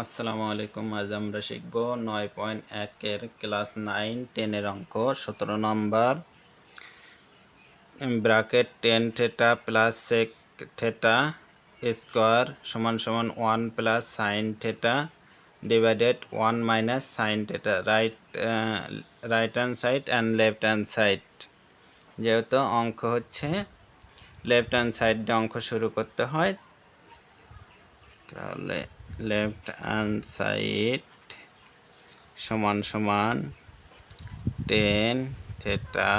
আসসালামু আলাইকুম। আজ আমরা শিখব 9.1 এর ক্লাস 9 10 এর অঙ্ক 17 নম্বর। Bracket ten theta plus sec theta square সমান সমান 1 plus sine theta divided 1 minus sine theta right hand side and left hand side. যেহেতু অঙ্ক হচ্ছে লেফট হ্যান্ড সাইড দিয়ে অঙ্ক শুরু করতে হয়, তাহলে লেফট হ্যান্ড সাইড সমান সমান tan theta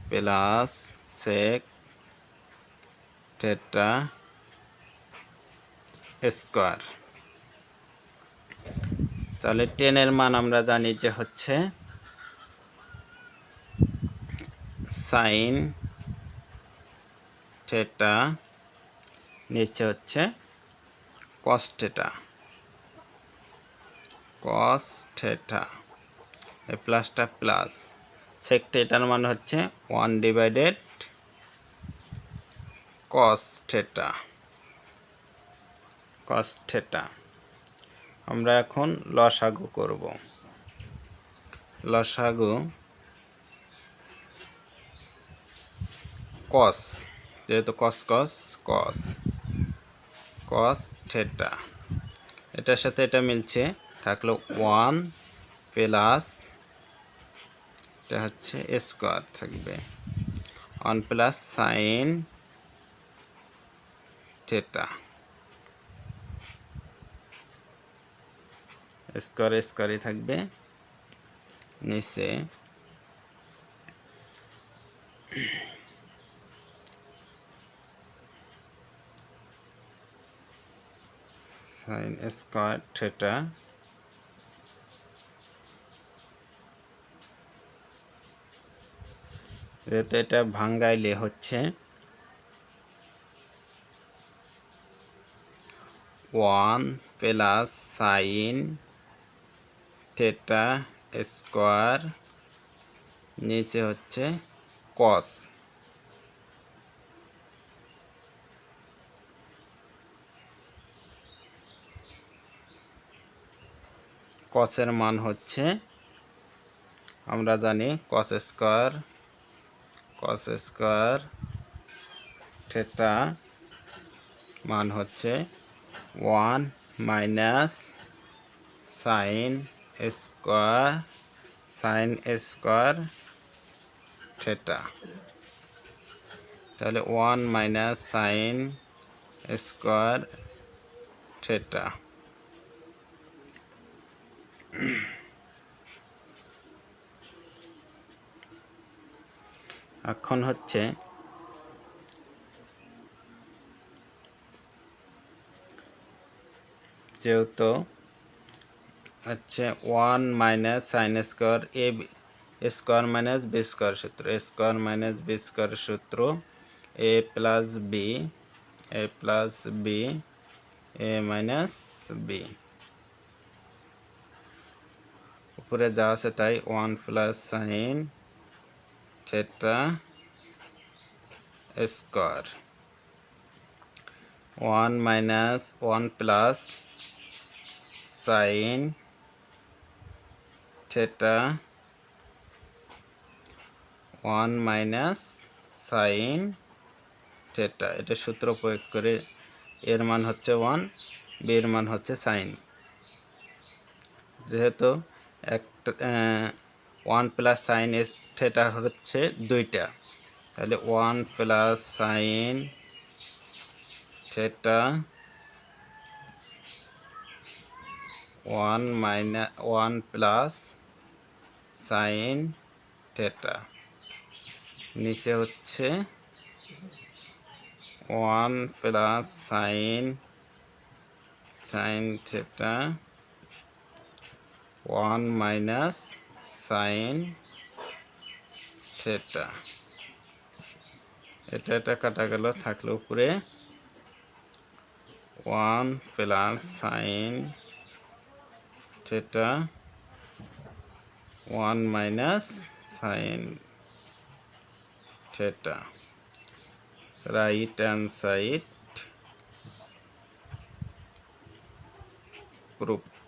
plus sec theta square. তাহলে টেনের মান আমরা জানি যে হচ্ছে সাইন থেটা, নিচে হচ্ছে কস থেটা, কস থেটা, এই প্লাসটা প্লাস। সেক থেটার মান হচ্ছে 1 divided cos theta, cos theta. আমরা এখন লসাগু করব। লসাগু কস, যেহেতু কস কস কস, কস থেটা, এটার সাথে এটা মিলছে, থাকলো 1 প্লাস, এটা হচ্ছে স্কোয়ার থাকবে 1 প্লাস সাইন থেটা, স্কোয়ার স্কোয়ারই থাকবে নিচে, সাইন স্কোয়ার থেটা যেহেতু এটা ভাঙ্গাইলে হচ্ছে 1 প্লাস সাইন থেটা স্কোয়ার, নিচে হচ্ছে কস, কসের মান হচ্ছে আমরা জানি cos square, cos square theta মান হচ্ছে 1 minus sine square, sine square theta. তাহলে 1 মাইনাস সাইন স্কোয়ার থেটা। এখন হচ্ছে যেহেতু হচ্ছে 1 মাইনাস সাইন স্কোয়ার এ স্কোয়ার মাইনাস বি স্কোয়ার সূত্র, স্কোয়ার মাইনাস বি স্কোয়ার সূত্র, এ প্লাস বি, এ প্লাস বি, এ মাইনাস বি, উপরে যা আছে তাই 1 plus sine theta square, 1 minus 1 plus sine theta, 1 minus sine theta. এটা সূত্র প্রয়োগ করে এর মান হচ্ছে 1, বি এর মান হচ্ছে সাইন। যেহেতু একটা 1 প্লাস সাইন থেটা হচ্ছে দুইটা, তাহলে 1 plus sine theta, 1 minus 1 plus sine theta, নিচে হচ্ছে 1 plus sine theta, 1 minus sine theta. এটা কাটা গেল, থাকলো উপরে 1 plus sine theta, 1 minus sine theta. Right hand side proof.